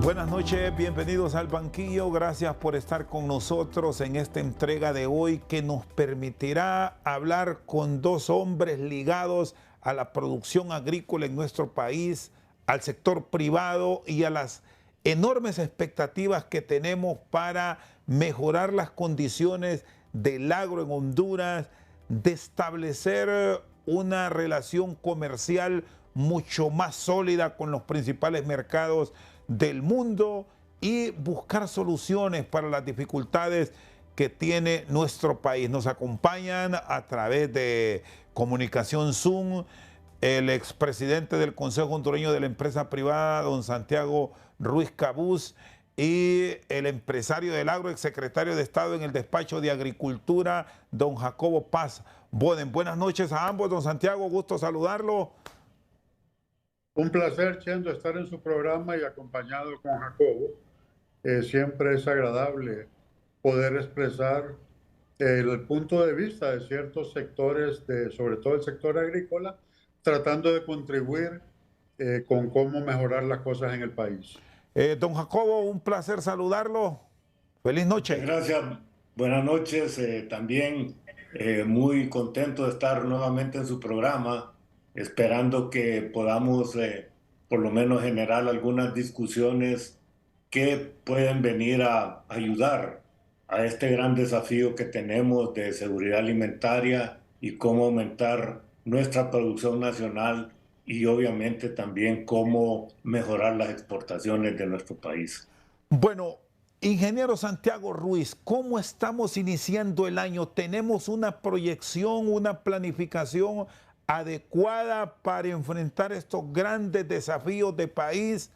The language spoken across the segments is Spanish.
Buenas noches, bienvenidos al banquillo. Gracias por estar con nosotros en esta entrega de hoy que nos permitirá hablar con dos hombres ligados a la producción agrícola en nuestro país, al sector privado y a las enormes expectativas que tenemos para mejorar las condiciones del agro en Honduras, de establecer una relación comercial mucho más sólida con los principales mercados del mundo y buscar soluciones para las dificultades que tiene nuestro país. Nos acompañan a través de comunicación Zoom el expresidente del Consejo Hondureño de la Empresa Privada, don Santiago Ruiz Cabús, y el empresario del agro, exsecretario de Estado en el Despacho de Agricultura, don Jacobo Paz Boden. Buenas noches a ambos, don Santiago, gusto saludarlo. Un placer, Chendo, estar en su programa y acompañado con Jacobo. Siempre es agradable poder expresar el punto de vista de ciertos sectores, sobre todo el sector agrícola, tratando de contribuir con cómo mejorar las cosas en el país. Don Jacobo, un placer saludarlo. Feliz noche. Muchas gracias. Buenas noches. También muy contento de estar nuevamente en su programa, esperando que podamos por lo menos generar algunas discusiones que pueden venir a ayudar a este gran desafío que tenemos de seguridad alimentaria y cómo aumentar nuestra producción nacional y obviamente también cómo mejorar las exportaciones de nuestro país. Bueno, ingeniero Santiago Ruiz, ¿cómo estamos iniciando el año? ¿Tenemos una proyección, una planificación adecuada para enfrentar estos grandes desafíos de país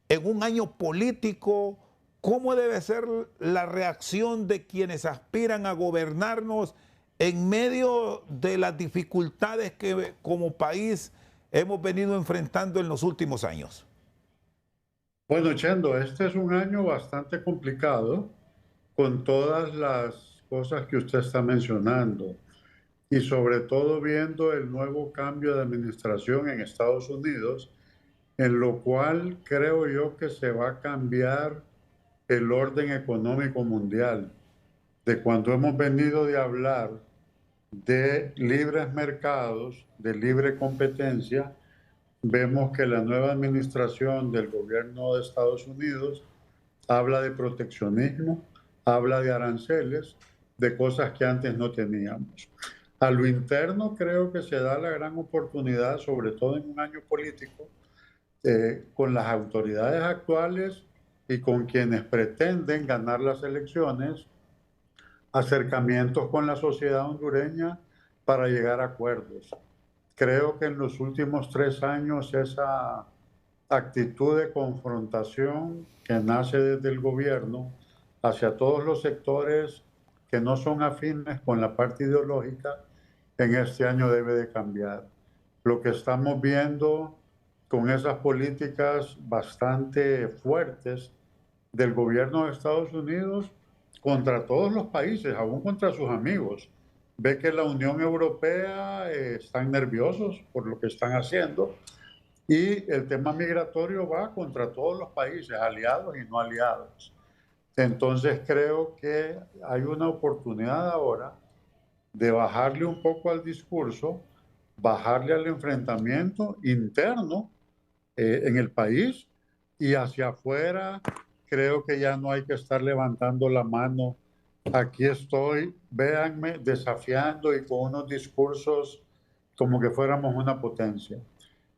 en un año político? ¿Cómo debe ser la reacción de quienes aspiran a gobernarnos en medio de las dificultades que como país hemos venido enfrentando en los últimos años? Bueno, Chendo, este es un año bastante complicado con todas las cosas que usted está mencionando y sobre todo viendo el nuevo cambio de administración en Estados Unidos, en lo cual creo yo que se va a cambiar el orden económico mundial. De cuando hemos venido de hablar de libres mercados, de libre competencia, vemos que la nueva administración del gobierno de Estados Unidos habla de proteccionismo, habla de aranceles, de cosas que antes no teníamos. A lo interno creo que se da la gran oportunidad, sobre todo en un año político, con las autoridades actuales y con quienes pretenden ganar las elecciones, acercamientos con la sociedad hondureña para llegar a acuerdos. Creo que en los últimos 3 años esa actitud de confrontación que nace desde el gobierno hacia todos los sectores que no son afines con la parte ideológica, en este año debe de cambiar. Lo que estamos viendo con esas políticas bastante fuertes del gobierno de Estados Unidos contra todos los países, aún contra sus amigos. Ve que la Unión Europea están nerviosos por lo que están haciendo y el tema migratorio va contra todos los países, aliados y no aliados. Entonces creo que hay una oportunidad ahora de bajarle un poco al discurso, bajarle al enfrentamiento interno en el país y hacia afuera. Creo que ya no hay que estar levantando la mano. Aquí estoy, véanme, desafiando y con unos discursos como que fuéramos una potencia.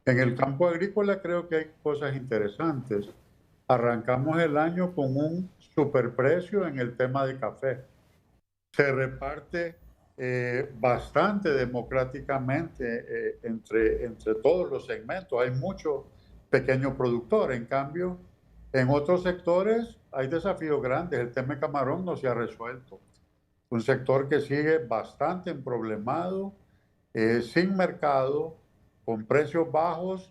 En el campo agrícola creo que hay cosas interesantes. Arrancamos el año con un superprecio en el tema de café. Se reparte bastante democráticamente entre todos los segmentos. Hay mucho pequeño productor. En cambio, en otros sectores hay desafíos grandes. El tema de camarón no se ha resuelto. Un sector que sigue bastante emproblemado, sin mercado, con precios bajos.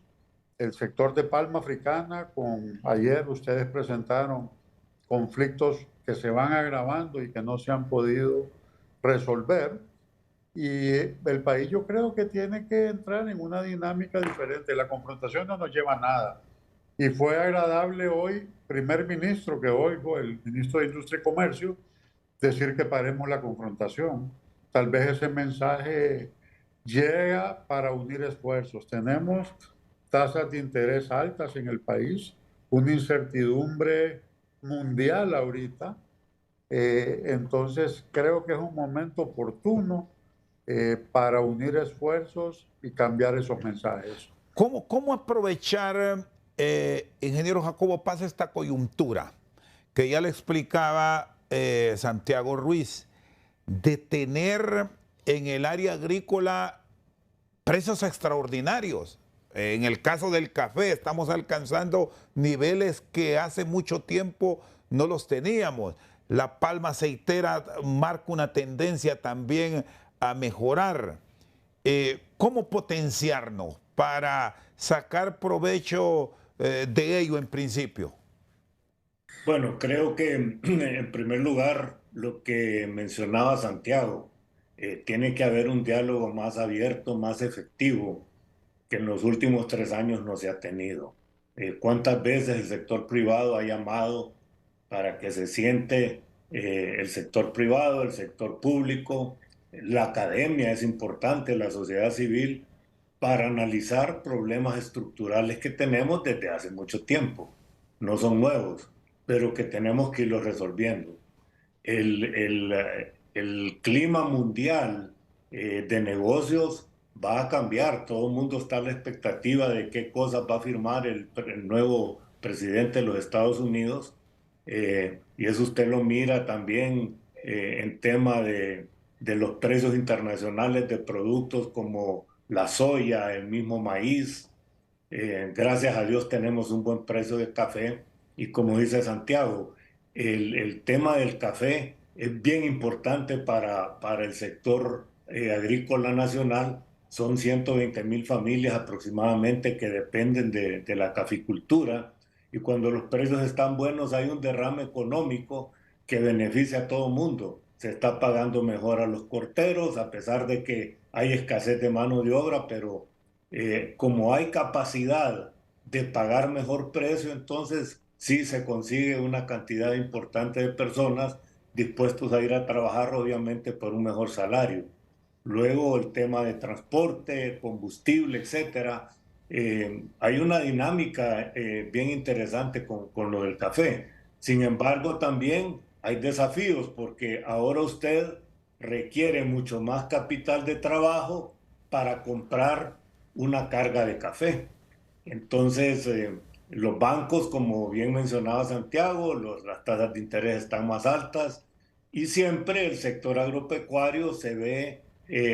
El sector de palma africana, ayer ustedes presentaron conflictos que se van agravando y que no se han podido resolver. Y el país yo creo que tiene que entrar en una dinámica diferente. La confrontación no nos lleva a nada. Y fue agradable hoy, primer ministro que oigo, el ministro de Industria y Comercio, decir que paremos la confrontación. Tal vez ese mensaje llega para unir esfuerzos. Tenemos tasas de interés altas en el país, una incertidumbre mundial ahorita. Entonces creo que es un momento oportuno para unir esfuerzos y cambiar esos mensajes. ¿Cómo aprovechar, ingeniero Jacobo Paz, esta coyuntura que ya le explicaba Santiago Ruiz, de tener en el área agrícola precios extraordinarios? En el caso del café estamos alcanzando niveles que hace mucho tiempo no los teníamos. La palma aceitera marca una tendencia también a mejorar. ¿Cómo potenciarnos para sacar provecho de ello en principio? Bueno, creo que en primer lugar, lo que mencionaba Santiago, tiene que haber un diálogo más abierto, más efectivo, que en los últimos 3 años no se ha tenido. ¿Cuántas veces el sector privado ha llamado para que se siente el sector privado, el sector público, la academia es importante, la sociedad civil, para analizar problemas estructurales que tenemos desde hace mucho tiempo? No son nuevos, pero que tenemos que irlos resolviendo. El clima mundial de negocios va a cambiar. Todo el mundo está a la expectativa de qué cosas va a firmar el nuevo presidente de los Estados Unidos. Y eso usted lo mira también en tema de los precios internacionales de productos como la soya, el mismo maíz. Gracias a Dios tenemos un buen precio de café y como dice Santiago, el tema del café es bien importante para el sector agrícola nacional. Son 120.000 familias aproximadamente que dependen de la caficultura y cuando los precios están buenos hay un derrame económico que beneficia a todo el mundo. Se está pagando mejor a los corteros a pesar de que hay escasez de mano de obra, pero como hay capacidad de pagar mejor precio, entonces sí se consigue una cantidad importante de personas dispuestos a ir a trabajar, obviamente, por un mejor salario. Luego el tema de transporte, combustible, etcétera. Hay una dinámica bien interesante con lo del café. Sin embargo, también hay desafíos porque ahora usted requiere mucho más capital de trabajo para comprar una carga de café. Entonces, los bancos, como bien mencionaba Santiago, las tasas de interés están más altas y siempre el sector agropecuario se ve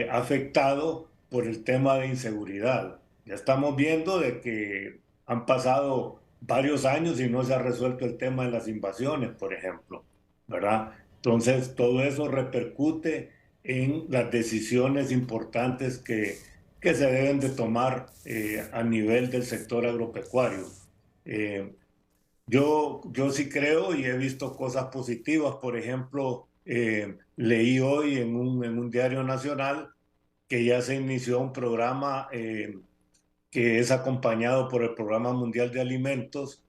afectado por el tema de inseguridad. Ya estamos viendo de que han pasado varios años y no se ha resuelto el tema de las invasiones, por ejemplo, ¿verdad? Entonces, todo eso repercute en las decisiones importantes que se deben de tomar a nivel del sector agropecuario. Eh, yo sí creo y he visto cosas positivas. Por ejemplo, leí hoy en un diario nacional que ya se inició un programa que es acompañado por el Programa Mundial de Alimentos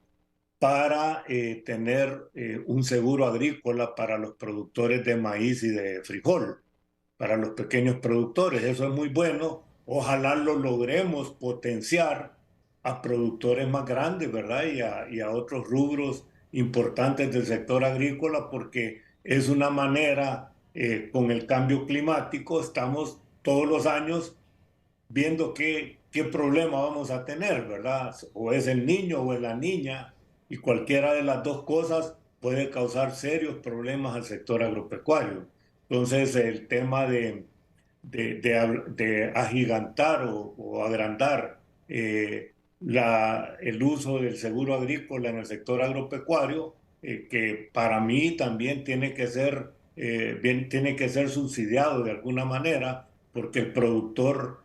para tener un seguro agrícola para los productores de maíz y de frijol, para los pequeños productores. Eso es muy bueno. Ojalá lo logremos potenciar a productores más grandes, ¿verdad? Y a otros rubros importantes del sector agrícola, porque es una manera, con el cambio climático, estamos todos los años viendo qué problema vamos a tener, ¿verdad? O es el niño o es la niña, y cualquiera de las dos cosas puede causar serios problemas al sector agropecuario. Entonces, el tema de agigantar o agrandar el uso del seguro agrícola en el sector agropecuario, que para mí también tiene que ser subsidiado de alguna manera, porque el productor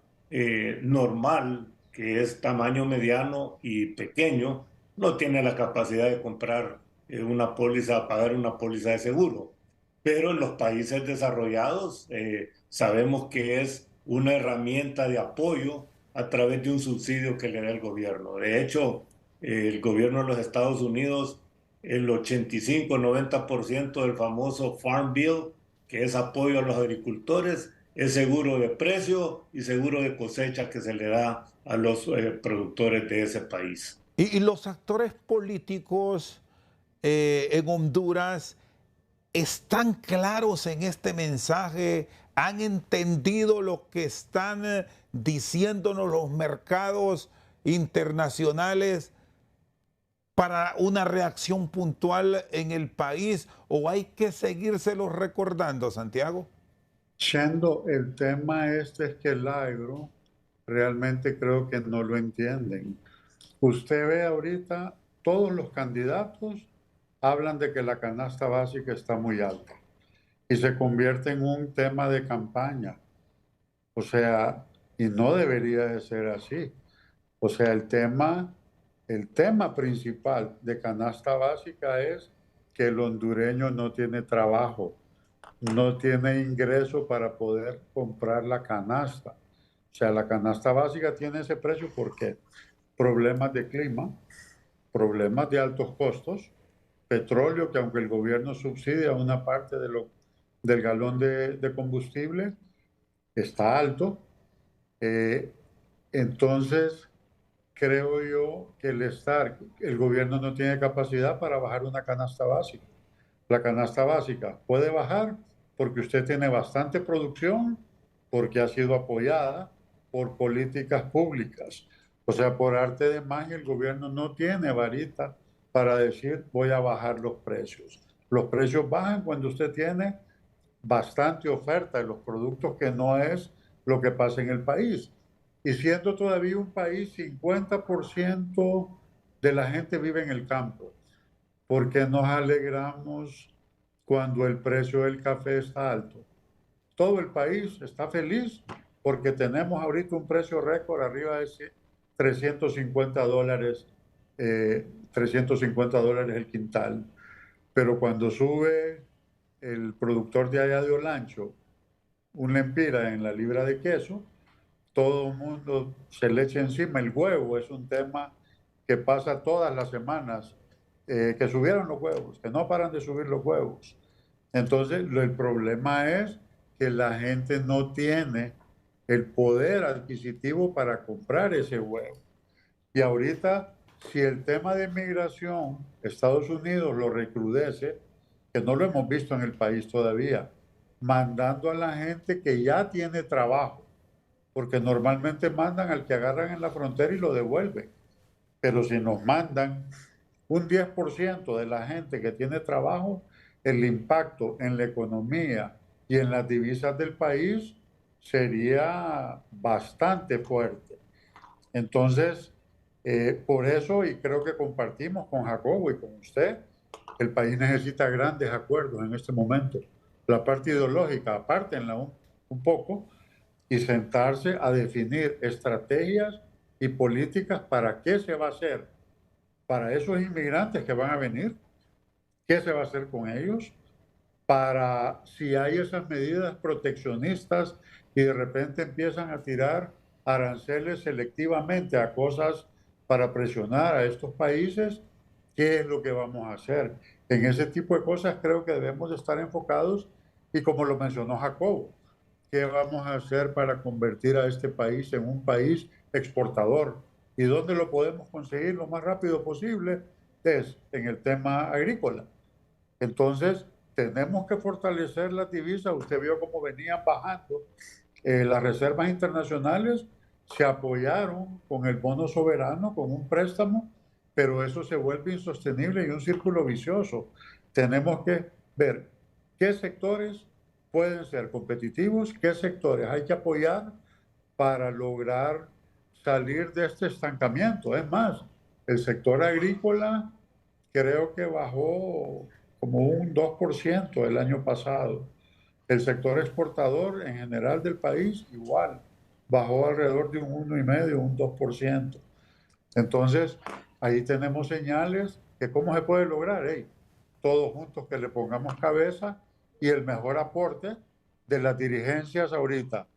normal, que es tamaño mediano y pequeño, no tiene la capacidad de comprar pagar una póliza de seguro. Pero en los países desarrollados sabemos que es una herramienta de apoyo a través de un subsidio que le da el gobierno. De hecho, el gobierno de los Estados Unidos el 85-90% del famoso Farm Bill, que es apoyo a los agricultores, es seguro de precio y seguro de cosecha que se le da a los productores de ese país. Y los actores políticos en Honduras están claros en este mensaje, han entendido lo que están diciéndonos los mercados internacionales para una reacción puntual en el país, o hay que seguírselos recordando, Santiago. Siendo el tema este es que el agro realmente creo que no lo entienden. Usted ve ahorita, todos los candidatos hablan de que la canasta básica está muy alta y se convierte en un tema de campaña. O sea, y no debería de ser así. O sea, el tema principal de canasta básica es que el hondureño no tiene trabajo, no tiene ingreso para poder comprar la canasta. O sea, la canasta básica tiene ese precio porque problemas de clima, problemas de altos costos, petróleo, que aunque el gobierno subsidia una parte del galón de combustible, está alto. Eh, entonces, creo yo que el gobierno no tiene capacidad para bajar una canasta básica. La canasta básica puede bajar porque usted tiene bastante producción, porque ha sido apoyada por políticas públicas. O sea, por arte de magia, el gobierno no tiene varita para decir voy a bajar los precios. Los precios bajan cuando usted tiene bastante oferta de los productos, que no es lo que pasa en el país. Y siendo todavía un país, 50% de la gente vive en el campo, porque nos alegramos cuando el precio del café está alto. Todo el país está feliz porque tenemos ahorita un precio récord arriba de $350, $350 el quintal. Pero cuando sube el productor de allá de Olancho un lempira en la libra de queso, todo el mundo se le echa encima. El huevo es un tema que pasa todas las semanas, que subieron los huevos, que no paran de subir los huevos. Entonces, el problema es que la gente no tiene el poder adquisitivo para comprar ese huevo. Y ahorita, si el tema de migración, Estados Unidos lo recrudece, que no lo hemos visto en el país todavía, mandando a la gente que ya tiene trabajo, porque normalmente mandan al que agarran en la frontera y lo devuelven. Pero si nos mandan un 10% de la gente que tiene trabajo, el impacto en la economía y en las divisas del país sería bastante fuerte. Entonces, por eso, y creo que compartimos con Jacobo y con usted, el país necesita grandes acuerdos en este momento. La parte ideológica, apártenla un poco, y sentarse a definir estrategias y políticas para qué se va a hacer para esos inmigrantes que van a venir, qué se va a hacer con ellos, para si hay esas medidas proteccionistas y de repente empiezan a tirar aranceles selectivamente a cosas para presionar a estos países, ¿qué es lo que vamos a hacer? En ese tipo de cosas creo que debemos estar enfocados, y como lo mencionó Jacobo, ¿qué vamos a hacer para convertir a este país en un país exportador? ¿Y dónde lo podemos conseguir lo más rápido posible? Es en el tema agrícola. Entonces, tenemos que fortalecer la divisa. Usted vio cómo venían bajando las reservas internacionales, se apoyaron con el bono soberano, con un préstamo, pero eso se vuelve insostenible y un círculo vicioso. Tenemos que ver qué sectores pueden ser competitivos, qué sectores hay que apoyar para lograr salir de este estancamiento. Es más, el sector agrícola creo que bajó como un 2% el año pasado. El sector exportador en general del país igual, bajó alrededor de un 1,5, un 2%. Entonces, ahí tenemos señales que cómo se puede lograr, hey, todos juntos que le pongamos cabeza, y el mejor aporte de las dirigencias ahorita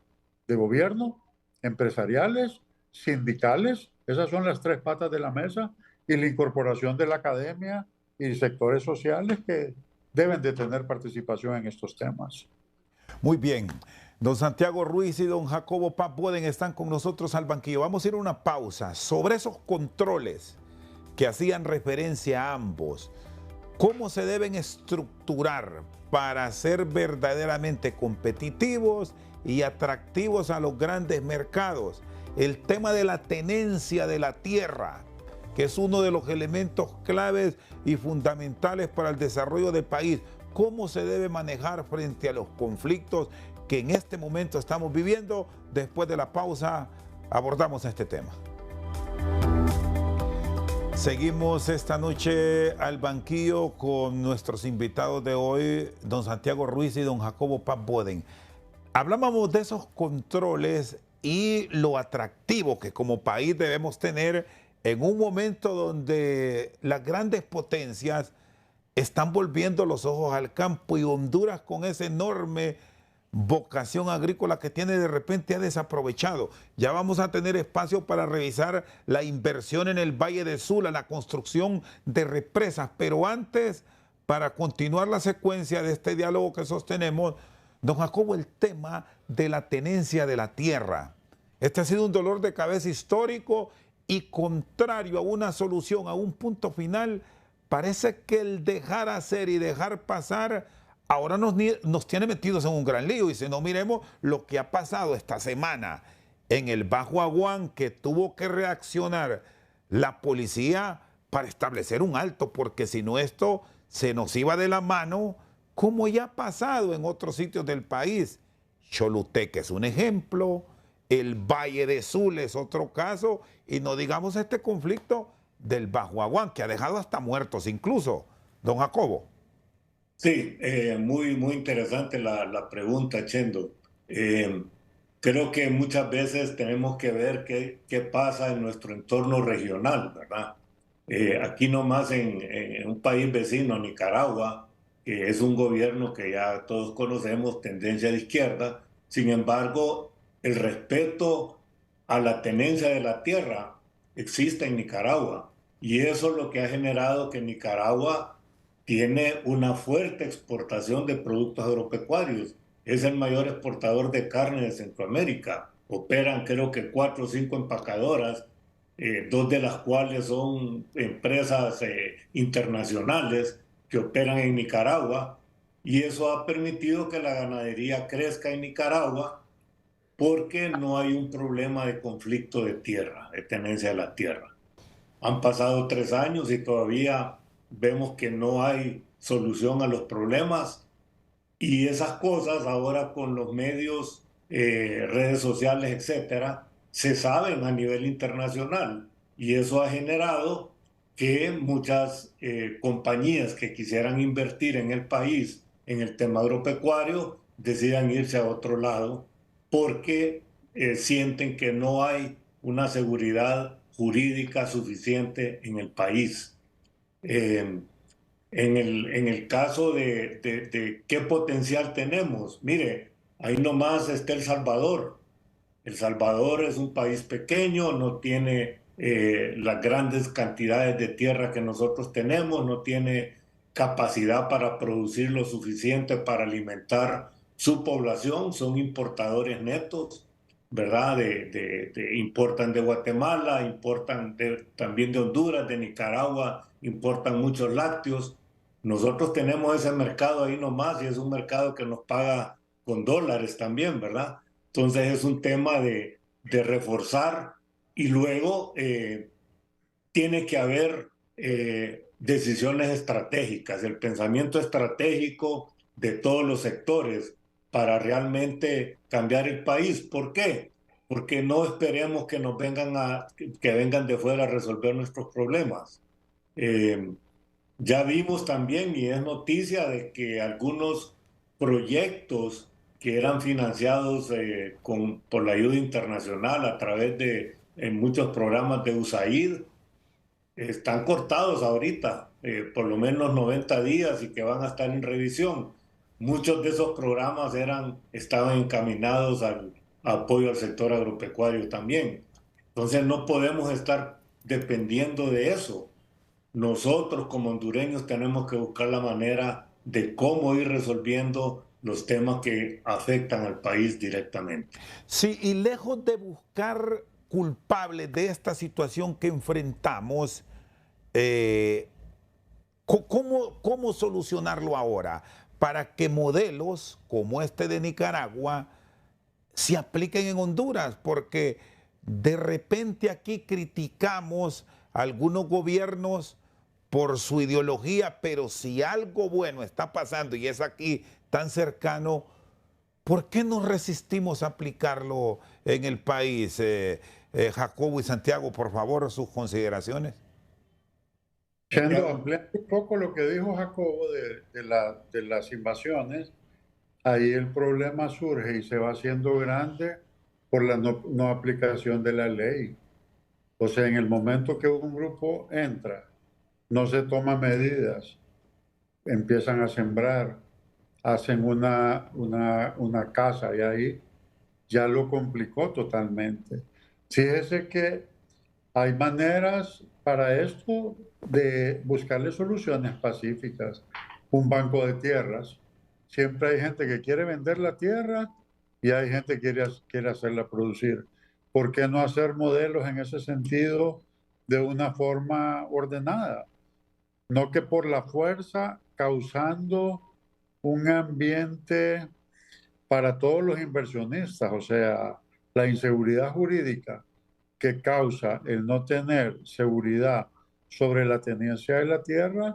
de gobierno, empresariales, sindicales, esas son las tres patas de la mesa, y la incorporación de la academia y sectores sociales que deben de tener participación en estos temas. Muy bien. Don Santiago Ruiz y don Jacobo Paz Boden están con nosotros al banquillo. Vamos a ir a una pausa sobre esos controles que hacían referencia a ambos. ¿Cómo se deben estructurar para ser verdaderamente competitivos y atractivos a los grandes mercados? El tema de la tenencia de la tierra, que es uno de los elementos claves y fundamentales para el desarrollo del país. ¿Cómo se debe manejar frente a los conflictos que en este momento estamos viviendo? Después de la pausa abordamos este tema. Seguimos esta noche al banquillo con nuestros invitados de hoy, don Santiago Ruiz y don Jacobo Paz Boden. Hablábamos de esos controles y lo atractivo que como país debemos tener en un momento donde las grandes potencias están volviendo los ojos al campo y Honduras, con esa enorme vocación agrícola que tiene, de repente ha desaprovechado. Ya vamos a tener espacio para revisar la inversión en el Valle de Sula, la construcción de represas, pero antes, para continuar la secuencia de este diálogo que sostenemos, don Jacobo, el tema de la tenencia de la tierra. Este ha sido un dolor de cabeza histórico y contrario a una solución, a un punto final. Parece que el dejar hacer y dejar pasar ahora nos tiene metidos en un gran lío. Y si no, miremos lo que ha pasado esta semana en el Bajo Aguán, que tuvo que reaccionar la policía para establecer un alto, porque si no esto se nos iba de la mano, como ya ha pasado en otros sitios del país. Choluteca es un ejemplo, el Valle de Sula es otro caso, y no digamos este conflicto del Bajo Aguán, que ha dejado hasta muertos incluso. Don Jacobo. Sí, muy interesante la pregunta, Chendo. Creo que muchas veces tenemos que ver qué pasa en nuestro entorno regional, ¿verdad? Aquí nomás en un país vecino, Nicaragua, que es un gobierno que ya todos conocemos, tendencia de izquierda. Sin embargo, el respeto a la tenencia de la tierra existe en Nicaragua, y eso es lo que ha generado que Nicaragua tiene una fuerte exportación de productos agropecuarios. Es el mayor exportador de carne de Centroamérica. Operan creo que 4 o 5 empacadoras, 2 de las cuales son empresas internacionales que operan en Nicaragua, y eso ha permitido que la ganadería crezca en Nicaragua porque no hay un problema de conflicto de tierra, de tenencia de la tierra. Han pasado 3 años y todavía vemos que no hay solución a los problemas, y esas cosas ahora con los medios, redes sociales, etcétera, se saben a nivel internacional, y eso ha generado que muchas compañías que quisieran invertir en el país en el tema agropecuario decidan irse a otro lado porque sienten que no hay una seguridad jurídica suficiente en el país. En el caso de qué potencial tenemos, mire, ahí nomás está El Salvador. El Salvador es un país pequeño, no tiene las grandes cantidades de tierra que nosotros tenemos, no tiene capacidad para producir lo suficiente para alimentar su población, son importadores netos, ¿verdad? Importan de Guatemala, importan también de Honduras, de Nicaragua, importan muchos lácteos. Nosotros tenemos ese mercado ahí nomás, y es un mercado que nos paga con dólares también, ¿verdad? Entonces es un tema de reforzar, y luego tiene que haber decisiones estratégicas, el pensamiento estratégico de todos los sectores para realmente cambiar el país. ¿Por qué? Porque no esperemos que nos que vengan de fuera a resolver nuestros problemas. Ya vimos también, y es noticia, de que algunos proyectos que eran financiados por la ayuda internacional a través de muchos programas de USAID están cortados ahorita, por lo menos 90 días, y que van a estar en revisión. Muchos de esos programas estaban encaminados al apoyo al sector agropecuario también. Entonces no podemos estar dependiendo de eso. nosotros como hondureños tenemos que buscar la manera de cómo ir resolviendo los temas que afectan al país directamente. Sí, y lejos de buscar culpables de esta situación que enfrentamos, eh, ¿cómo solucionarlo ahora para que modelos como este de Nicaragua se apliquen en Honduras? Porque de repente aquí criticamos a algunos gobiernos por su ideología, pero si algo bueno está pasando y es aquí tan cercano, ¿por qué nos resistimos a aplicarlo en el país? Jacobo y Santiago, por favor, sus consideraciones. Chendo, ampliando un poco lo que dijo Jacobo de las invasiones, ahí el problema surge y se va haciendo grande por la no aplicación de la ley. O sea, en el momento que un grupo entra, no se toman medidas, empiezan a sembrar, hacen una casa y ahí ya lo complicó totalmente. Fíjese que hay maneras para esto de buscarle soluciones pacíficas. Un banco de tierras. Siempre hay gente que quiere vender la tierra y hay gente que quiere hacerla producir. ¿Por qué no hacer modelos en ese sentido de una forma ordenada? No que por la fuerza, causando un ambiente para todos los inversionistas, o sea, la inseguridad jurídica que causa el no tener seguridad sobre la tenencia de la tierra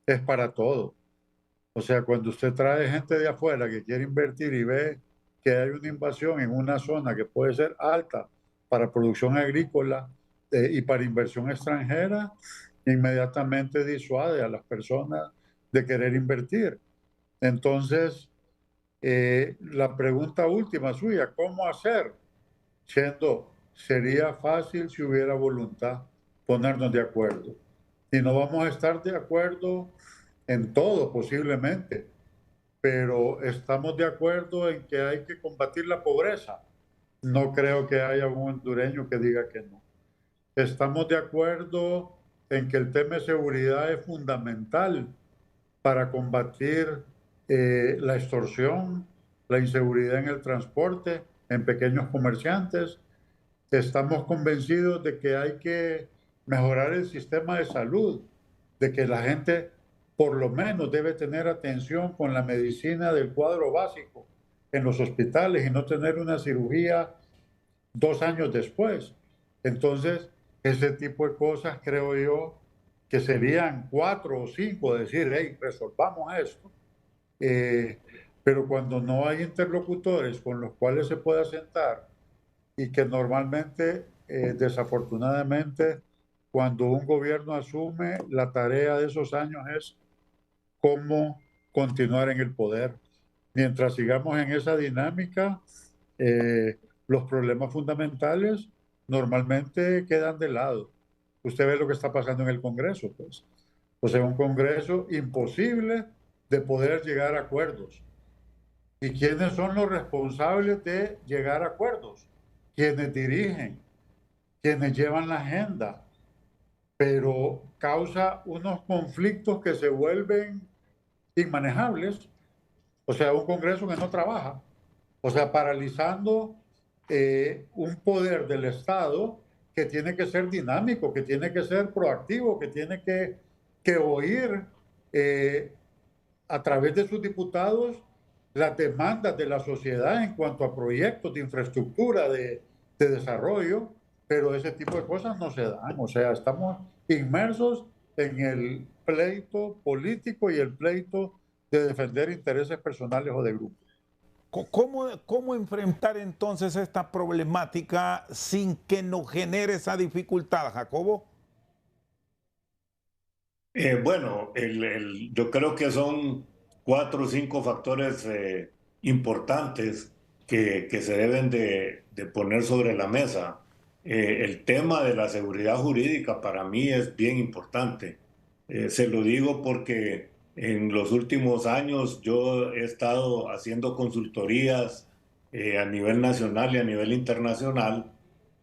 es para todo. O sea, cuando usted trae gente de afuera que quiere invertir y ve que hay una invasión en una zona que puede ser alta para producción agrícola y para inversión extranjera, inmediatamente disuade a las personas de querer invertir. Entonces, la pregunta última suya, ¿cómo hacer? Siendo, sería fácil si hubiera voluntad ponernos de acuerdo. Y no vamos a estar de acuerdo en todo posiblemente, pero estamos de acuerdo en que hay que combatir la pobreza. No creo que haya un hondureño que diga que no. Estamos de acuerdo en que el tema de seguridad es fundamental para combatir la extorsión, la inseguridad en el transporte, en pequeños comerciantes. Estamos convencidos de que hay que mejorar el sistema de salud, de que la gente por lo menos debe tener atención con la medicina del cuadro básico en los hospitales y no tener una cirugía 2 años después. Entonces, ese tipo de cosas creo yo que serían 4 o 5, decir, hey, resolvamos esto. Pero cuando no hay interlocutores con los cuales se pueda sentar y que normalmente, desafortunadamente, cuando un gobierno asume, la tarea de esos años es cómo continuar en el poder. Mientras sigamos en esa dinámica, los problemas fundamentales normalmente quedan de lado. Usted ve lo que está pasando en el Congreso, pues. O sea, un Congreso imposible de poder llegar a acuerdos. ¿Y quiénes son los responsables de llegar a acuerdos? Quienes dirigen, quienes llevan la agenda, pero causa unos conflictos que se vuelven inmanejables. O sea, un Congreso que no trabaja. O sea, paralizando un poder del Estado que tiene que ser dinámico, que tiene que ser proactivo, que tiene que oír a través de sus diputados las demandas de la sociedad en cuanto a proyectos de infraestructura, de desarrollo, pero ese tipo de cosas no se dan. O sea, estamos inmersos en el pleito político y el pleito de defender intereses personales o de grupo. ¿Cómo enfrentar entonces esta problemática sin que nos genere esa dificultad, Jacobo? Bueno, yo creo que son 4 o 5 factores importantes que se deben de poner sobre la mesa. El tema de la seguridad jurídica para mí es bien importante. Se lo digo porque en los últimos años yo he estado haciendo consultorías a nivel nacional y a nivel internacional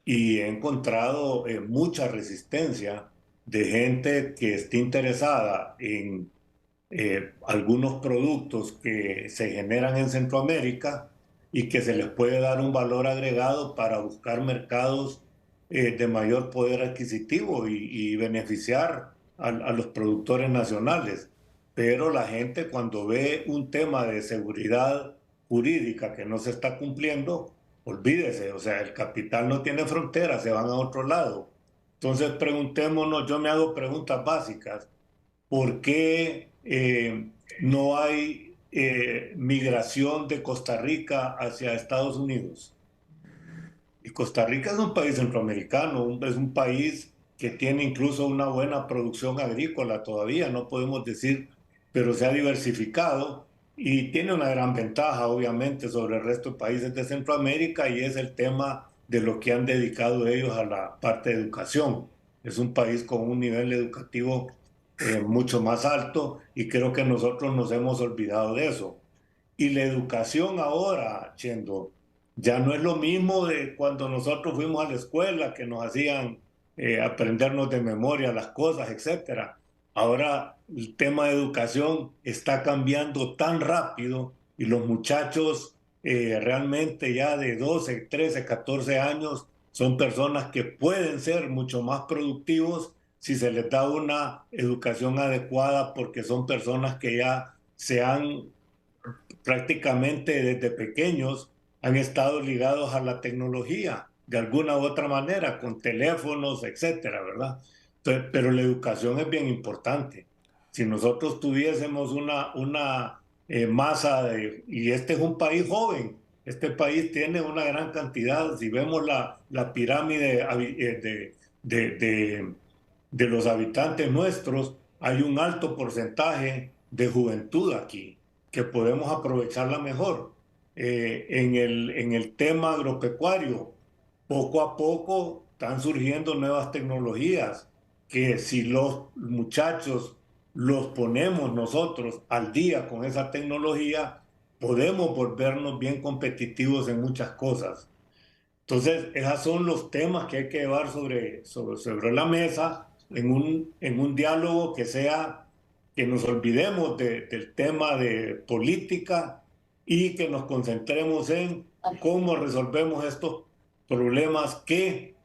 y he encontrado mucha resistencia de gente que esté interesada en algunos productos que se generan en Centroamérica y que se les puede dar un valor agregado para buscar mercados de mayor poder adquisitivo y beneficiar a los productores nacionales. Pero la gente cuando ve un tema de seguridad jurídica que no se está cumpliendo, olvídese, o sea, el capital no tiene fronteras, se van a otro lado. Entonces preguntémonos, yo me hago preguntas básicas. ¿Por qué no hay migración de Costa Rica hacia Estados Unidos? Y Costa Rica es un país centroamericano, es un país que tiene incluso una buena producción agrícola todavía, no podemos decir, pero se ha diversificado y tiene una gran ventaja, obviamente, sobre el resto de países de Centroamérica y es el tema de lo que han dedicado ellos a la parte de educación. Es un país con un nivel educativo mucho más alto y creo que nosotros nos hemos olvidado de eso. Y la educación ahora, Chendo, ya no es lo mismo de cuando nosotros fuimos a la escuela, que nos hacían aprendernos de memoria las cosas, etcétera. Ahora el tema de educación está cambiando tan rápido y los muchachos realmente ya de 12, 13, 14 años son personas que pueden ser mucho más productivos si se les da una educación adecuada porque son personas que ya se han prácticamente desde pequeños han estado ligados a la tecnología de alguna u otra manera, con teléfonos, etcétera, ¿verdad? Entonces, pero la educación es bien importante. Si nosotros tuviésemos una masa de, y este es un país joven, este país tiene una gran cantidad, si vemos la pirámide de los habitantes nuestros, hay un alto porcentaje de juventud aquí que podemos aprovecharla mejor. En el tema agropecuario, poco a poco están surgiendo nuevas tecnologías que si los muchachos los ponemos nosotros al día con esa tecnología, podemos volvernos bien competitivos en muchas cosas. Entonces, esos son los temas que hay que llevar sobre la mesa en un diálogo que sea, que nos olvidemos del tema de política y que nos concentremos en cómo resolvemos estos problemas que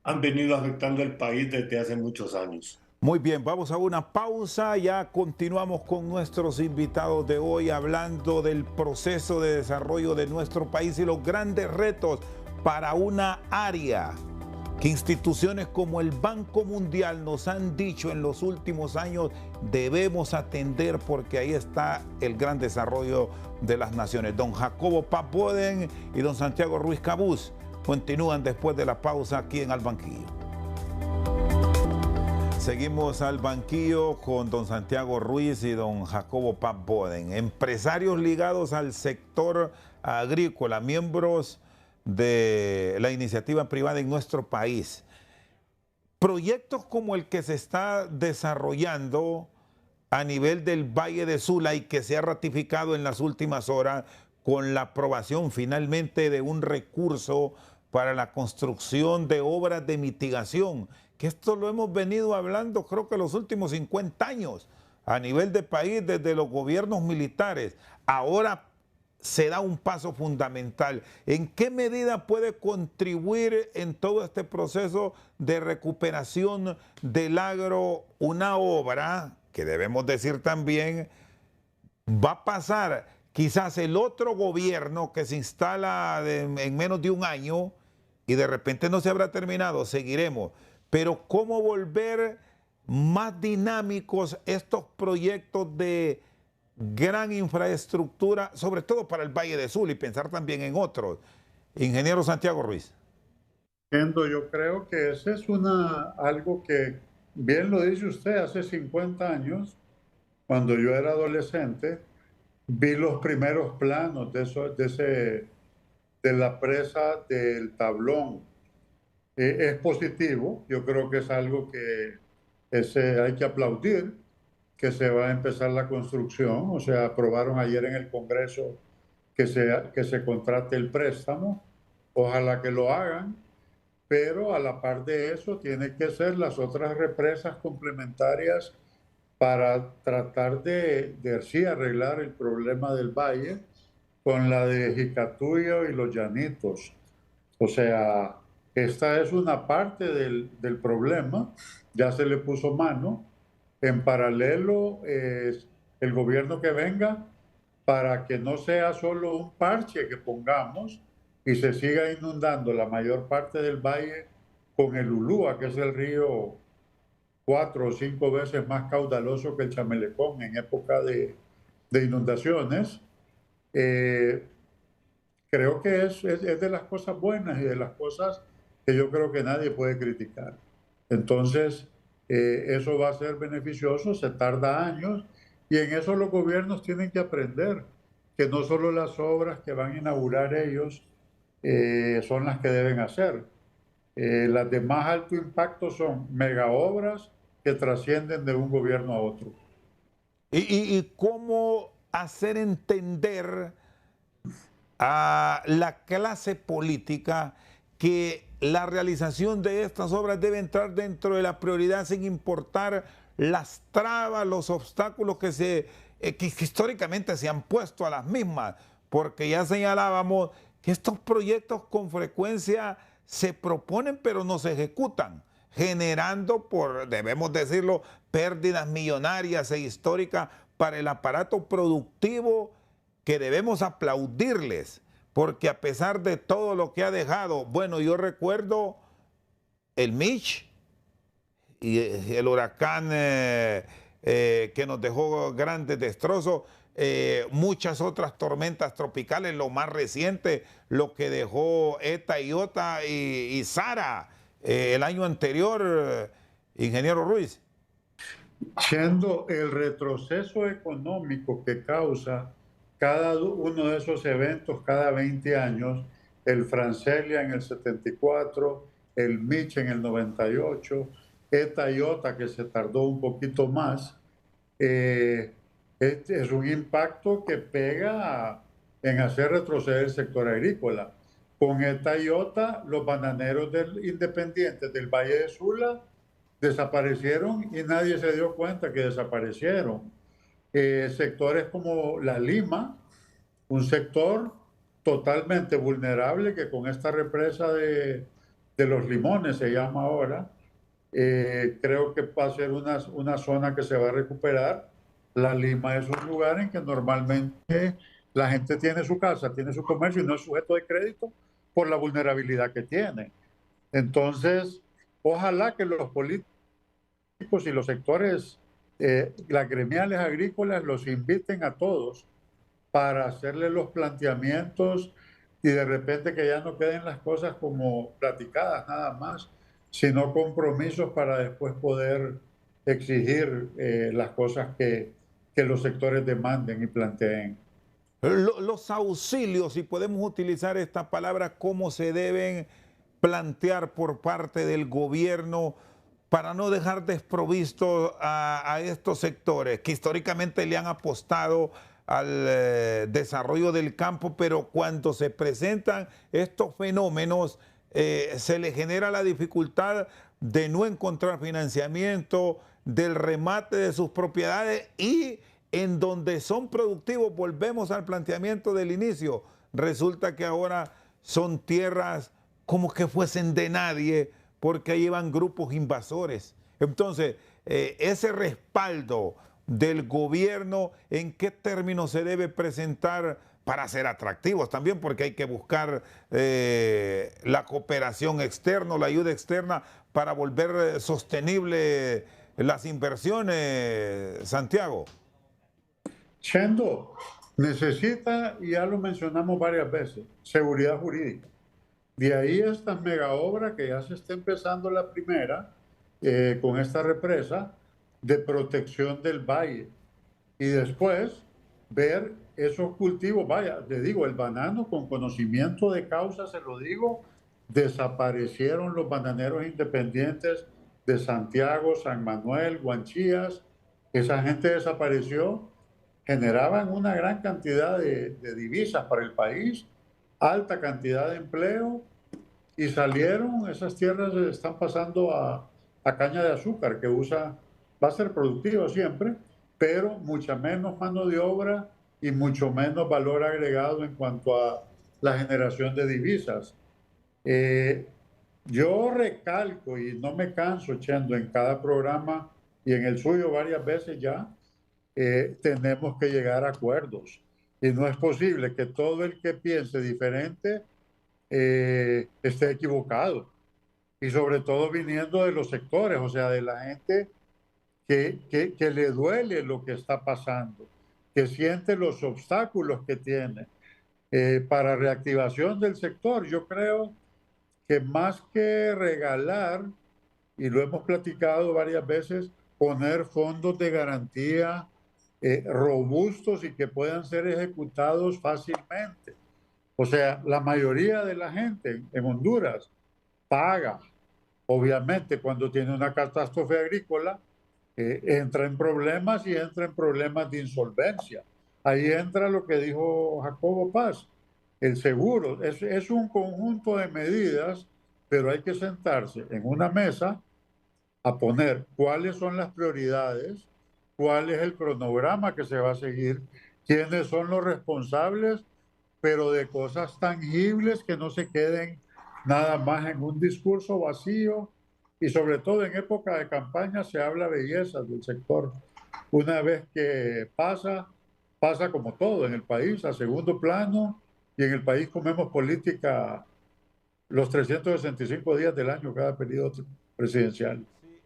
han venido afectando el país desde hace muchos años. Muy bien, vamos a una pausa, ya continuamos con nuestros invitados de hoy hablando del proceso de desarrollo de nuestro país y los grandes retos para una área que instituciones como el Banco Mundial nos han dicho en los últimos años debemos atender porque ahí está el gran desarrollo de las naciones. Don Jacobo Paz Boden y don Santiago Ruiz Cabús continúan después de la pausa aquí en Al Banquillo. Seguimos al banquillo con don Santiago Ruiz y don Jacobo Paz Boden, empresarios ligados al sector agrícola, miembros de la iniciativa privada en nuestro país. Proyectos como el que se está desarrollando a nivel del Valle de Sula y que se ha ratificado en las últimas horas con la aprobación finalmente de un recurso para la construcción de obras de mitigación, que esto lo hemos venido hablando creo que los últimos 50 años a nivel de país desde los gobiernos militares. Ahora se da un paso fundamental. ¿En qué medida puede contribuir en todo este proceso de recuperación del agro una obra que debemos decir también va a pasar quizás el otro gobierno que se instala en menos de un año y de repente no se habrá terminado, seguiremos? Pero ¿cómo volver más dinámicos estos proyectos de gran infraestructura, sobre todo para el Valle de Sula y pensar también en otros? Ingeniero Santiago Ruiz. Yo creo que ese es algo que, bien lo dice usted, hace 50 años, cuando yo era adolescente, vi los primeros planos de la presa del Tablón. Es positivo, yo creo que es algo que hay que aplaudir, que se va a empezar la construcción. O sea, aprobaron ayer en el Congreso que se contrate el préstamo. Ojalá que lo hagan. pero a la par de eso tiene que ser las otras represas complementarias para tratar de sí arreglar el problema del valle con la de Jicatuyo y los Llanitos. O sea, esta es una parte del problema, ya se le puso mano. En paralelo, el gobierno que venga, para que no sea solo un parche que pongamos y se siga inundando la mayor parte del valle con el Ulúa, que es el río 4 o 5 veces más caudaloso que el Chamelecón en época de inundaciones. Eh, Creo que es de las cosas buenas y de las cosas que yo creo que nadie puede criticar. Entonces, eso va a ser beneficioso, se tarda años y en eso los gobiernos tienen que aprender que no solo las obras que van a inaugurar ellos son las que deben hacer. Las de más alto impacto son mega obras que trascienden de un gobierno a otro. Y cómo hacer entender a la clase política que la realización de estas obras debe entrar dentro de la prioridad sin importar las trabas, los obstáculos que históricamente se han puesto a las mismas, porque ya señalábamos que estos proyectos con frecuencia se proponen pero no se ejecutan, generando, debemos decirlo, pérdidas millonarias e históricas para el aparato productivo que debemos aplaudirles, porque a pesar de todo lo que ha dejado, bueno, yo recuerdo el Mitch y el huracán que nos dejó grandes destrozos, muchas otras tormentas tropicales, lo más reciente, lo que dejó Eta, Iota y Sara el año anterior, ingeniero Ruiz. Siendo el retroceso económico que causa cada uno de esos eventos cada 20 años, el Francelia en el 74, el Mitch en el 98, Eta Iota que se tardó un poquito más, es un impacto que pega en hacer retroceder el sector agrícola. Con Eta Iota, los bananeros independientes del Valle de Sula desaparecieron y nadie se dio cuenta que desaparecieron. Sectores como la Lima, un sector totalmente vulnerable que con esta represa de los Limones se llama ahora, creo que va a ser una zona que se va a recuperar. La Lima es un lugar en que normalmente la gente tiene su casa, tiene su comercio y no es sujeto de crédito por la vulnerabilidad que tiene. Entonces, ojalá que los políticos y los sectores, las gremiales agrícolas, los inviten a todos para hacerle los planteamientos y de repente que ya no queden las cosas como platicadas nada más, sino compromisos para después poder exigir las cosas que los sectores demanden y planteen. Los auxilios, si podemos utilizar esta palabra, ¿cómo se deben plantear por parte del gobierno para no dejar desprovisto a estos sectores que históricamente le han apostado al desarrollo del campo, pero cuando se presentan estos fenómenos se le genera la dificultad de no encontrar financiamiento, del remate de sus propiedades y en donde son productivos, volvemos al planteamiento del inicio, resulta que ahora son tierras como que fuesen de nadie porque ahí van grupos invasores. Entonces, ese respaldo del gobierno, ¿en qué términos se debe presentar para ser atractivos también? Porque hay que buscar la cooperación externa, la ayuda externa para volver sostenible las inversiones, Santiago. Chendo, necesita, y ya lo mencionamos varias veces, seguridad jurídica. De ahí estas mega obras que ya se está empezando la primera con esta represa de protección del valle. Y después ver esos cultivos, vaya, le digo, el banano con conocimiento de causa, se lo digo, desaparecieron los bananeros independientes de Santiago, San Manuel, Guanchías, esa gente desapareció, generaban una gran cantidad de divisas para el país, alta cantidad de empleo y salieron, esas tierras están pasando a caña de azúcar, que usa, va a ser productivo siempre, pero mucha menos mano de obra y mucho menos valor agregado en cuanto a la generación de divisas. Eh, yo recalco y no me canso, Chendo, en cada programa y en el suyo varias veces ya, tenemos que llegar a acuerdos. Y no es posible que todo el que piense diferente esté equivocado. Y sobre todo viniendo de los sectores, o sea, de la gente que le duele lo que está pasando, que siente los obstáculos que tiene para reactivación del sector. Yo creo que más que regalar, y lo hemos platicado varias veces, poner fondos de garantía robustos y que puedan ser ejecutados fácilmente. O sea, la mayoría de la gente en Honduras paga. Obviamente, cuando tiene una catástrofe agrícola, entra en problemas y entra en problemas de insolvencia. Ahí entra lo que dijo Jacobo Paz, el seguro. Es un conjunto de medidas, pero hay que sentarse en una mesa a poner cuáles son las prioridades, cuál es el cronograma que se va a seguir, quiénes son los responsables, pero de cosas tangibles que no se queden nada más en un discurso vacío y sobre todo en época de campaña se habla bellezas del sector. Una vez que pasa, pasa como todo en el país, a segundo plano, y en el país comemos política los 365 días del año, cada periodo presidencial. Sí,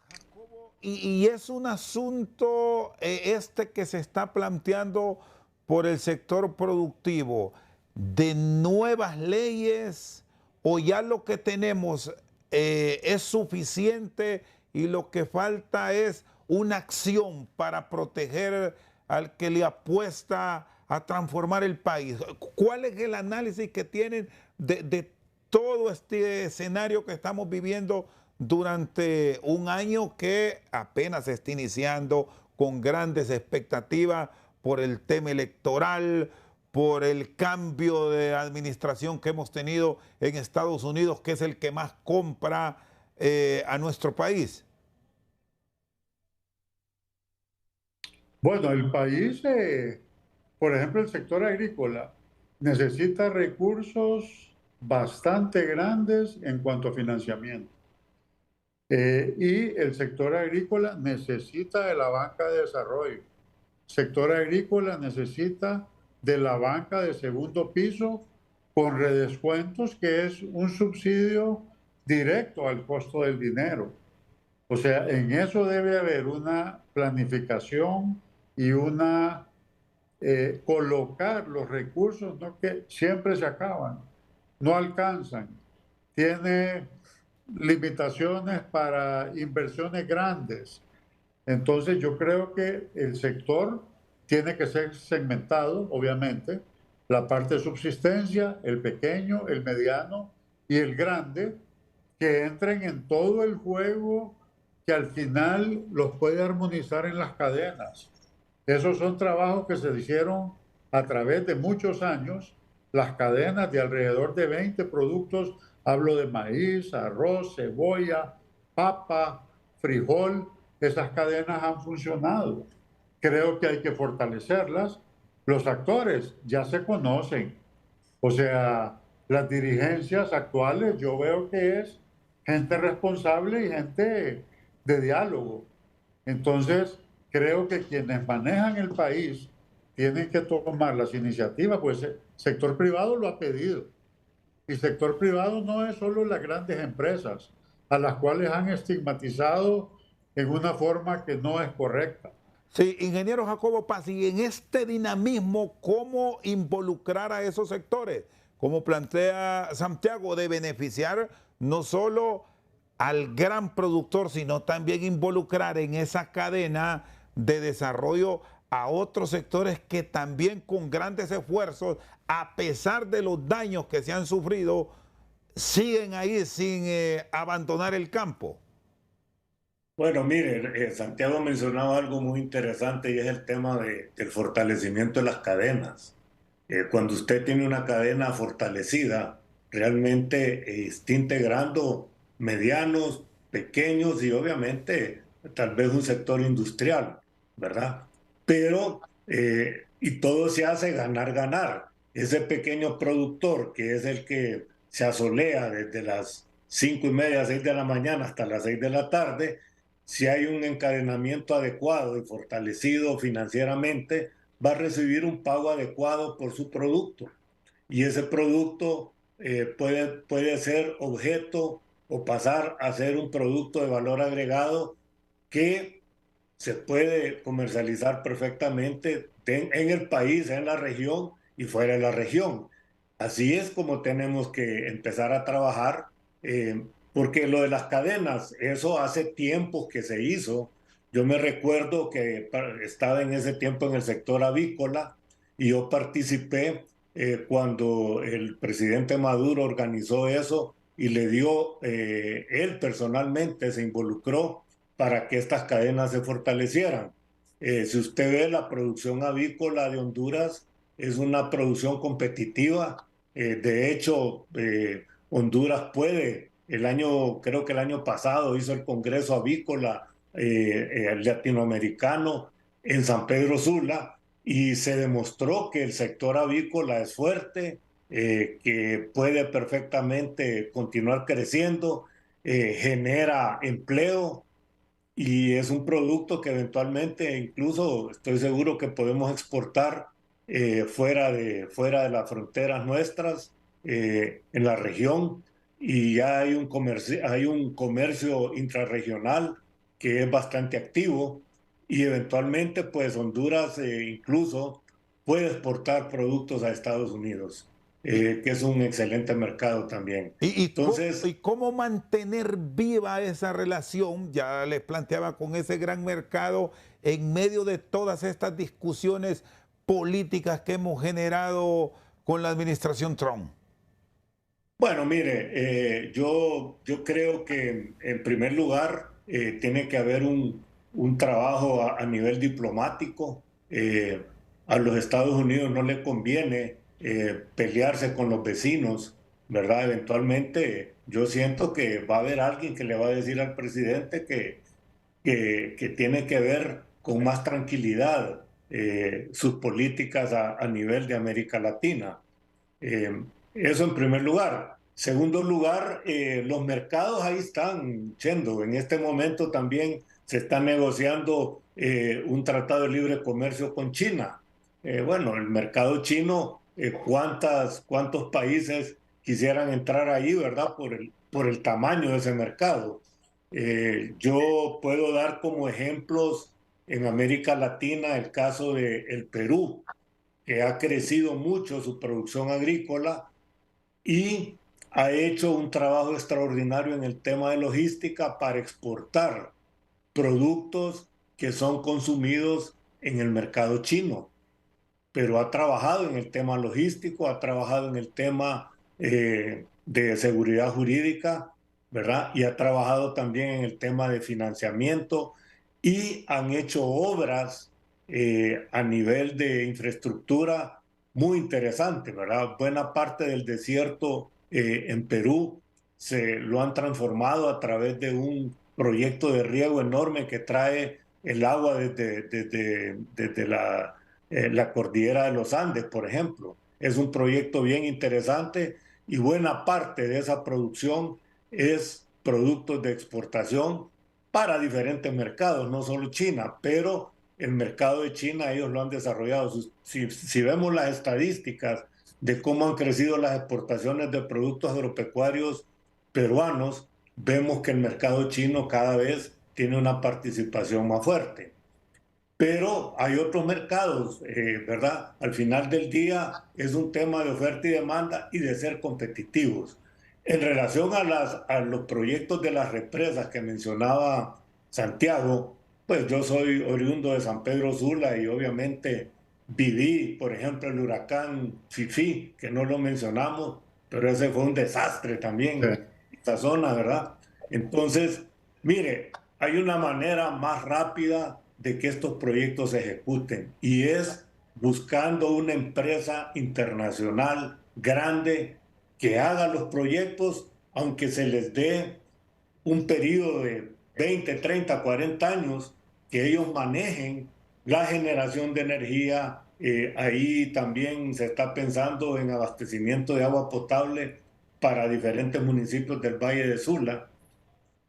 Jacobo, y es un asunto este que se está planteando por el sector productivo de nuevas leyes o ya lo que tenemos es suficiente y lo que falta es una acción para proteger al que le apuesta a transformar el país. ¿Cuál es el análisis que tienen de todo este escenario que estamos viviendo durante un año que apenas se está iniciando con grandes expectativas por el tema electoral, por el cambio de administración que hemos tenido en Estados Unidos, que es el que más compra a nuestro país? Bueno, el país, por ejemplo, el sector agrícola necesita recursos bastante grandes en cuanto a financiamiento. Y el sector agrícola necesita de la banca de desarrollo. El sector agrícola necesita de la banca de segundo piso con redescuentos, que es un subsidio directo al costo del dinero. O sea, en eso debe haber una planificación y una colocar los recursos, no que siempre se acaban, no alcanzan. Tiene limitaciones para inversiones grandes. Entonces yo creo que el sector tiene que ser segmentado, obviamente, la parte de subsistencia, el pequeño, el mediano y el grande, que entren en todo el juego que al final los puede armonizar en las cadenas. Esos son trabajos que se hicieron a través de muchos años, las cadenas de alrededor de 20 productos, hablo de maíz, arroz, cebolla, papa, frijol, esas cadenas han funcionado. Creo que hay que fortalecerlas. Los actores ya se conocen, o sea, las dirigencias actuales yo veo que es gente responsable y gente de diálogo. Entonces, creo que quienes manejan el país tienen que tomar las iniciativas, pues el sector privado lo ha pedido. Y el sector privado no es solo las grandes empresas, a las cuales han estigmatizado en una forma que no es correcta. Sí, ingeniero Jacobo Paz, y en este dinamismo, ¿cómo involucrar a esos sectores? Como plantea Santiago, de beneficiar no solo al gran productor, sino también involucrar en esa cadena de desarrollo a otros sectores que también con grandes esfuerzos, a pesar de los daños que se han sufrido, siguen ahí sin abandonar el campo. Bueno, mire, Santiago mencionaba algo muy interesante y es el tema del fortalecimiento de las cadenas. Cuando usted tiene una cadena fortalecida, realmente está integrando medianos, pequeños y obviamente tal vez un sector industrial, ¿verdad? Pero, y todo se hace ganar, ganar. Ese pequeño productor que es el que se asolea desde las 5:30, 6 de la mañana hasta las 6 de la tarde, si hay un encadenamiento adecuado y fortalecido financieramente, va a recibir un pago adecuado por su producto. Y ese producto puede ser objeto o pasar a ser un producto de valor agregado que se puede comercializar perfectamente en el país, en la región y fuera de la región. Así es como tenemos que empezar a trabajar, porque lo de las cadenas, eso hace tiempo que se hizo. Yo me recuerdo que estaba en ese tiempo en el sector avícola y yo participé cuando el presidente Maduro organizó eso y le dio, él personalmente se involucró para que estas cadenas se fortalecieran. Si usted ve la producción avícola de Honduras, es una producción competitiva. De hecho, Honduras puede, creo que el año pasado hizo el Congreso Avícola Latinoamericano en San Pedro Sula y se demostró que el sector avícola es fuerte, que puede perfectamente continuar creciendo, genera empleo y es un producto que eventualmente incluso estoy seguro que podemos exportar fuera de las fronteras nuestras, en la región, y ya hay un comercio intrarregional que es bastante activo y eventualmente pues Honduras incluso puede exportar productos a Estados Unidos, que es un excelente mercado también. Entonces, ¿Y cómo mantener viva esa relación? Ya les planteaba con ese gran mercado en medio de todas estas discusiones políticas que hemos generado con la administración Trump. bueno, mire, yo creo que en primer lugar tiene que haber un trabajo a nivel diplomático. A los Estados Unidos no le conviene pelearse con los vecinos, ¿verdad? Eventualmente yo siento que va a haber alguien que le va a decir al presidente que tiene que ver con más tranquilidad sus políticas a nivel de América Latina. Eh, Eso en primer lugar. Segundo lugar, los mercados ahí están, Chendo. En este momento también se está negociando un tratado de libre comercio con China. Bueno, el mercado chino, ¿cuántos países quisieran entrar ahí, verdad? Por el tamaño de ese mercado. Yo puedo dar como ejemplos en América Latina el caso de el Perú, que ha crecido mucho su producción agrícola y ha hecho un trabajo extraordinario en el tema de logística para exportar productos que son consumidos en el mercado chino, pero ha trabajado en el tema logístico, ha trabajado en el tema de seguridad jurídica, ¿verdad? Y ha trabajado también en el tema de financiamiento y han hecho obras a nivel de infraestructura muy interesantes, ¿verdad? Buena parte del desierto en Perú se lo han transformado a través de un proyecto de riego enorme que trae el agua desde la cordillera de los Andes, por ejemplo. Es un proyecto bien interesante y buena parte de esa producción es productos de exportación para diferentes mercados, no solo China, pero el mercado de China ellos lo han desarrollado. Si vemos las estadísticas de cómo han crecido las exportaciones de productos agropecuarios peruanos, vemos que el mercado chino cada vez tiene una participación más fuerte. Pero hay otros mercados, ¿verdad? Al final del día es un tema de oferta y demanda y de ser competitivos. En relación a los proyectos de las represas que mencionaba Santiago, pues yo soy oriundo de San Pedro Sula y obviamente viví, por ejemplo, el huracán Fifi, que no lo mencionamos, pero ese fue un desastre Sí. también, esta zona, ¿verdad? Entonces, mire, hay una manera más rápida de que estos proyectos se ejecuten y es buscando una empresa internacional grande que haga los proyectos, aunque se les dé un periodo de 20, 30, 40 años, que ellos manejen la generación de energía. Ahí también se está pensando en abastecimiento de agua potable para diferentes municipios del Valle de Sula.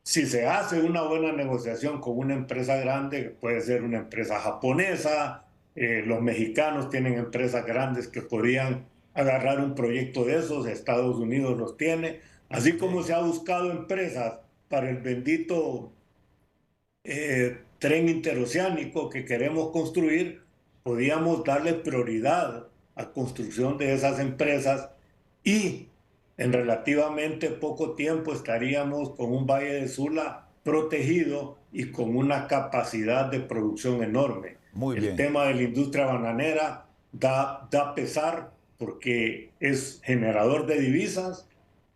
Si se hace una buena negociación con una empresa grande, puede ser una empresa japonesa, los mexicanos tienen empresas grandes que podrían agarrar un proyecto de esos, Estados Unidos los tiene, así como se ha buscado empresas para el bendito tren interoceánico que queremos construir, podíamos darle prioridad a construcción de esas empresas y en relativamente poco tiempo estaríamos con un Valle de Sula protegido y con una capacidad de producción enorme. Muy El bien. tema de la industria bananera da pesar porque es generador de divisas,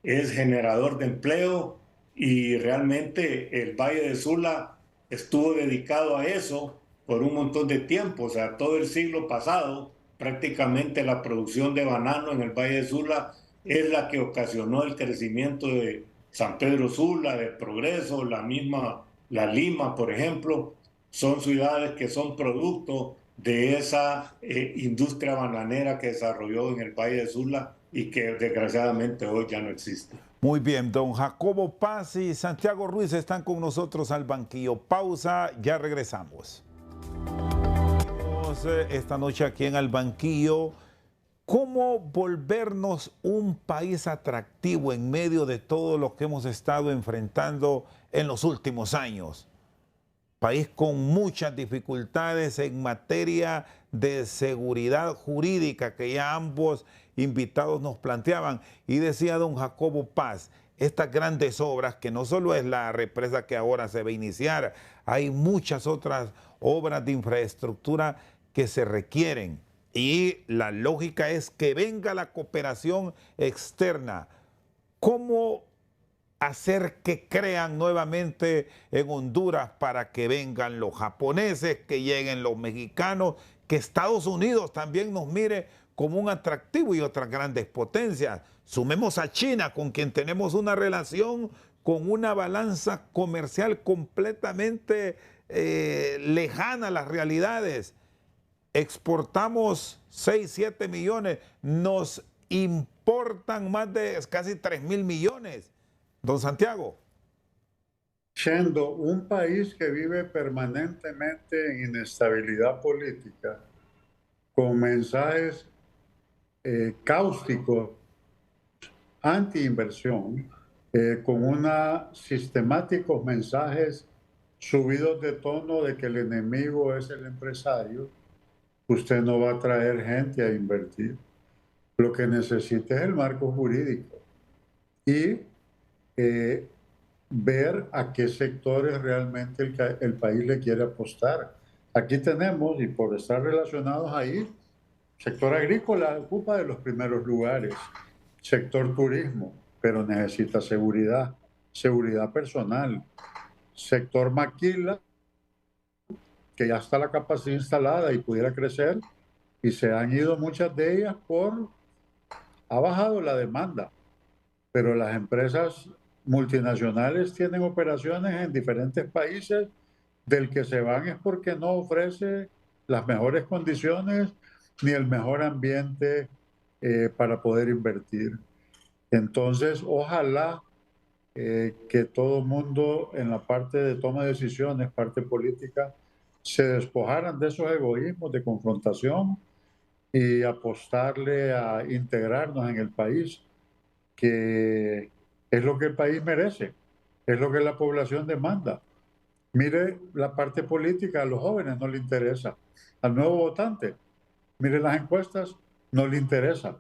es generador de empleo y realmente el Valle de Sula estuvo dedicado a eso por un montón de tiempo, o sea, todo el siglo pasado, prácticamente la producción de banano en el Valle de Sula es la que ocasionó el crecimiento de San Pedro Sula, de Progreso, la misma, La Lima, por ejemplo, son ciudades que son producto de esa industria bananera que desarrolló en el Valle de Sula y que desgraciadamente hoy ya no existe. Muy bien, don Jacobo Paz y Santiago Ruiz están con nosotros al banquillo. Pausa, ya regresamos. Esta noche aquí en Al Banquillo, ¿cómo volvernos un país atractivo en medio de todo lo que hemos estado enfrentando en los últimos años? País con muchas dificultades en materia de seguridad jurídica que ya ambos invitados nos planteaban. Y decía don Jacobo Paz, estas grandes obras, que no solo es la represa que ahora se va a iniciar, hay muchas otras obras de infraestructura que se requieren. Y la lógica es que venga la cooperación externa. ¿Cómo hacer que crean nuevamente en Honduras para que vengan los japoneses, que lleguen los mexicanos, que Estados Unidos también nos mire como un atractivo y otras grandes potencias? Sumemos a China, con quien tenemos una relación con una balanza comercial completamente lejana a las realidades. Exportamos 6, 7 millones, nos importan más de casi 3.000 millones. Don Santiago. Siendo un país que vive permanentemente en inestabilidad política, con mensajes cáusticos, anti-inversión, con sistemáticos mensajes subidos de tono de que el enemigo es el empresario, usted no va a traer gente a invertir. Lo que necesita es el marco jurídico y ver a qué sectores realmente el país le quiere apostar. Aquí tenemos, y por estar relacionados ahí, sector agrícola ocupa de los primeros lugares, sector turismo, pero necesita seguridad, seguridad personal, sector maquila, que ya está la capacidad instalada y pudiera crecer, y se han ido muchas de ellas ha bajado la demanda, pero las empresas multinacionales tienen operaciones en diferentes países, del que se van es porque no ofrece las mejores condiciones ni el mejor ambiente para poder invertir. Entonces, ojalá que todo el mundo en la parte de toma de decisiones, parte política, se despojaran de esos egoísmos de confrontación y apostarle a integrarnos en el país, que es lo que el país merece, es lo que la población demanda. Mire la parte política, a los jóvenes no le interesa, al nuevo votante, mire las encuestas, no le interesa,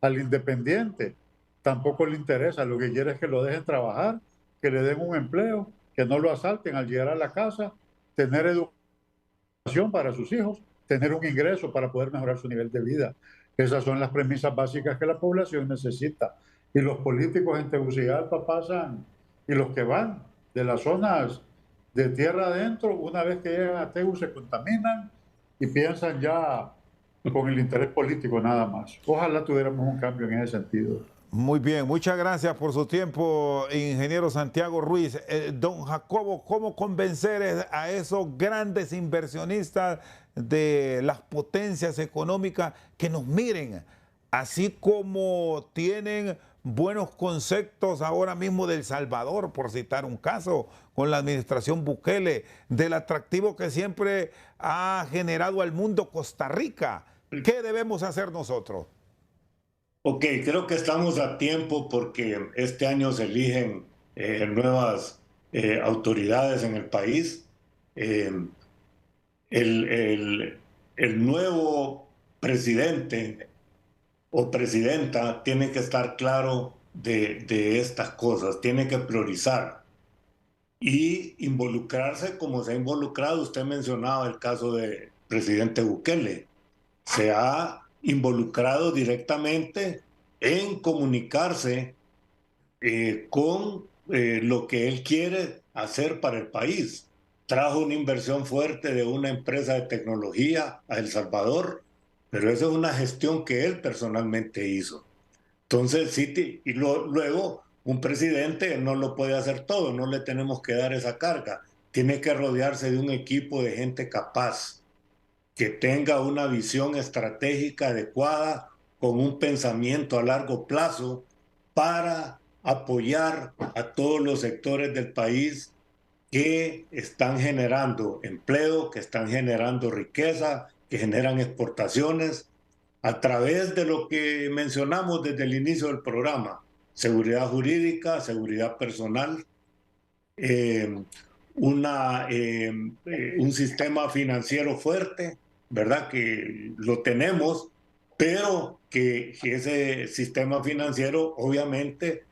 al independiente tampoco le interesa, lo que quiere es que lo dejen trabajar, que le den un empleo, que no lo asalten al llegar a la casa, tener educación para sus hijos, tener un ingreso para poder mejorar su nivel de vida. Esas son las premisas básicas que la población necesita. Y los políticos en Tegucigalpa pasan, y los que van de las zonas de tierra adentro, una vez que llegan a Tegu se contaminan y piensan ya con el interés político nada más. Ojalá tuviéramos un cambio en ese sentido. Muy bien, muchas gracias por su tiempo, ingeniero Santiago Ruiz. Don Jacobo, ¿cómo convencer a esos grandes inversionistas de las potencias económicas que nos miren, así como tienen buenos conceptos ahora mismo de El Salvador, por citar un caso, con la administración Bukele, del atractivo que siempre ha generado al mundo Costa Rica? ¿Qué debemos hacer nosotros? Ok, creo que estamos a tiempo porque este año se eligen nuevas autoridades en el país. Eh, el, el- el nuevo presidente o presidenta tiene que estar claro de estas cosas, tiene que priorizar y involucrarse como se ha involucrado. Usted mencionaba el caso del presidente Bukele. Se ha involucrado directamente en comunicarse con lo que él quiere hacer para el país. Trajo una inversión fuerte de una empresa de tecnología a El Salvador, pero esa es una gestión que él personalmente hizo. Entonces, sí, luego un presidente no lo puede hacer todo, no le tenemos que dar esa carga. Tiene que rodearse de un equipo de gente capaz, que tenga una visión estratégica adecuada, con un pensamiento a largo plazo para apoyar a todos los sectores del país que están generando empleo, que están generando riqueza, que generan exportaciones, a través de lo que mencionamos desde el inicio del programa: seguridad jurídica, seguridad personal, eh, un sistema financiero fuerte, ¿verdad? Que lo tenemos, pero que ese sistema financiero obviamente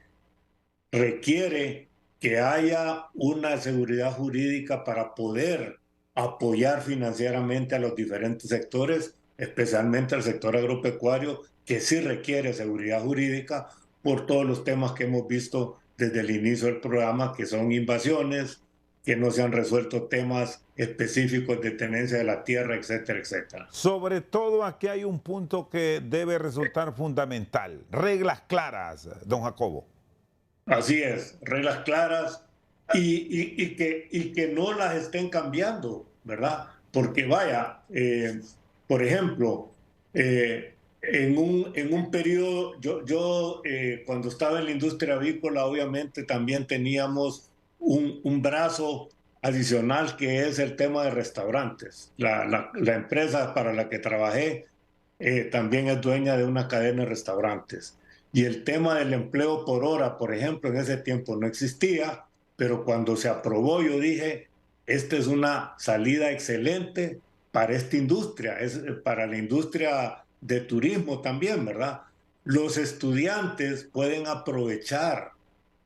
requiere que haya una seguridad jurídica para poder apoyar financieramente a los diferentes sectores, especialmente al sector agropecuario, que sí requiere seguridad jurídica por todos los temas que hemos visto desde el inicio del programa, que son invasiones, que no se han resuelto temas específicos de tenencia de la tierra, etcétera, etcétera. Sobre todo aquí hay un punto que debe resultar fundamental: reglas claras, don Jacobo. Así es, reglas claras y que no las estén cambiando, ¿verdad? Porque vaya, por ejemplo, en un periodo, cuando estaba en la industria avícola, obviamente también teníamos un brazo adicional, que es el tema de restaurantes. La empresa para la que trabajé también es dueña de una cadena de restaurantes. Y el tema del empleo por hora, por ejemplo, en ese tiempo no existía, pero cuando se aprobó yo dije, esta es una salida excelente para esta industria, es para la industria de turismo también, ¿verdad? Los estudiantes pueden aprovechar,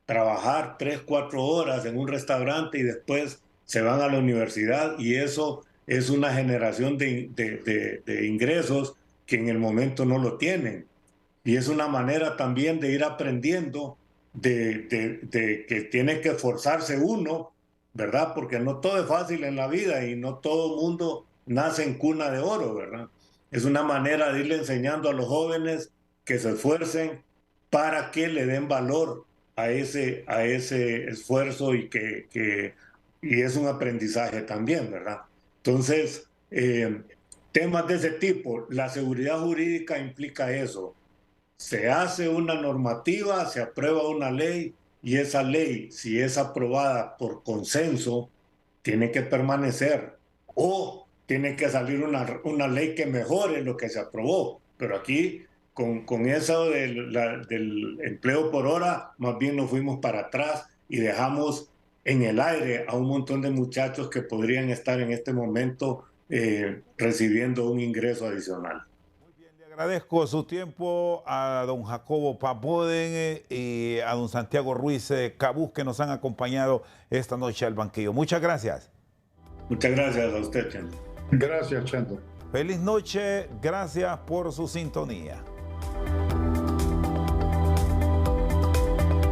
trabajar 3, 4 horas en un restaurante y después se van a la universidad, y eso es una generación de ingresos que en el momento no lo tienen. Y es una manera también de ir aprendiendo de que tiene que esforzarse uno, ¿verdad? Porque no todo es fácil en la vida y no todo mundo nace en cuna de oro, ¿verdad? Es una manera de irle enseñando a los jóvenes que se esfuercen para que le den valor a ese esfuerzo, y es un aprendizaje también, ¿verdad? Entonces, temas de ese tipo, la seguridad jurídica implica eso. Se hace una normativa, se aprueba una ley, y esa ley, si es aprobada por consenso, tiene que permanecer, o tiene que salir una ley que mejore lo que se aprobó. Pero aquí, con eso del empleo por hora, más bien nos fuimos para atrás y dejamos en el aire a un montón de muchachos que podrían estar en este momento recibiendo un ingreso adicional. Agradezco su tiempo a don Jacobo Papoden y a don Santiago Ruiz Cabús, que nos han acompañado esta noche al banquillo. Muchas gracias. Muchas gracias a usted, Chendo. Gracias, Chendo. Feliz noche, gracias por su sintonía.